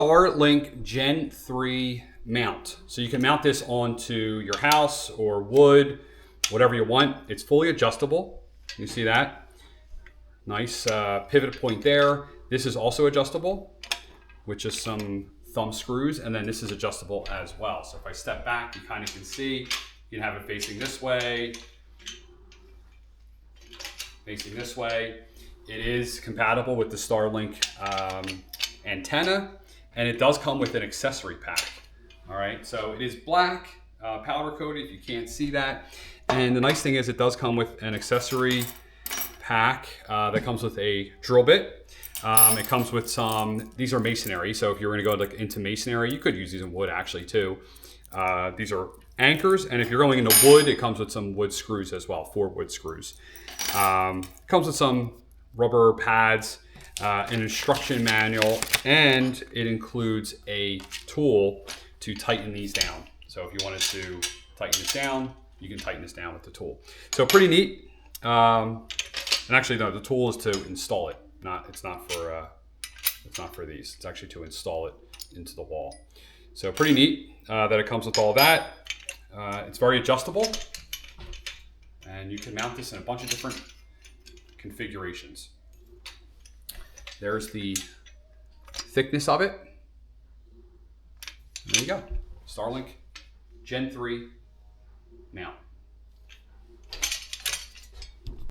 Starlink Gen 3 mount. So you can mount this onto your house or wood, whatever you want. It's fully adjustable. You see that? Nice pivot point there. This is also adjustable with just some thumb screws, and then this is adjustable as well. So if I step back, you kind of can see, you can have it facing this way, facing this way. It is compatible with the Starlink antenna, and it does come with an accessory pack. All right, so it is black, powder coated, if you can't see that. And the nice thing is it does come with an accessory pack that comes with a drill bit. It comes with some, these are masonry, so if you're gonna go into masonry, you could use these in wood actually too. These are anchors, and if you're going into wood, it comes with some wood screws as well, 4 wood screws. Comes with some rubber pads, an instruction manual, and it includes a tool to tighten these down. So if you wanted to tighten this down, you can tighten this down with the tool. So pretty neat. And actually, no, the tool is to install it. It's not for these. It's actually to install it into the wall. So pretty neat that it comes with all that. It's very adjustable, and you can mount this in a bunch of different configurations. There's the thickness of it. There you go. Starlink Gen 3 mount.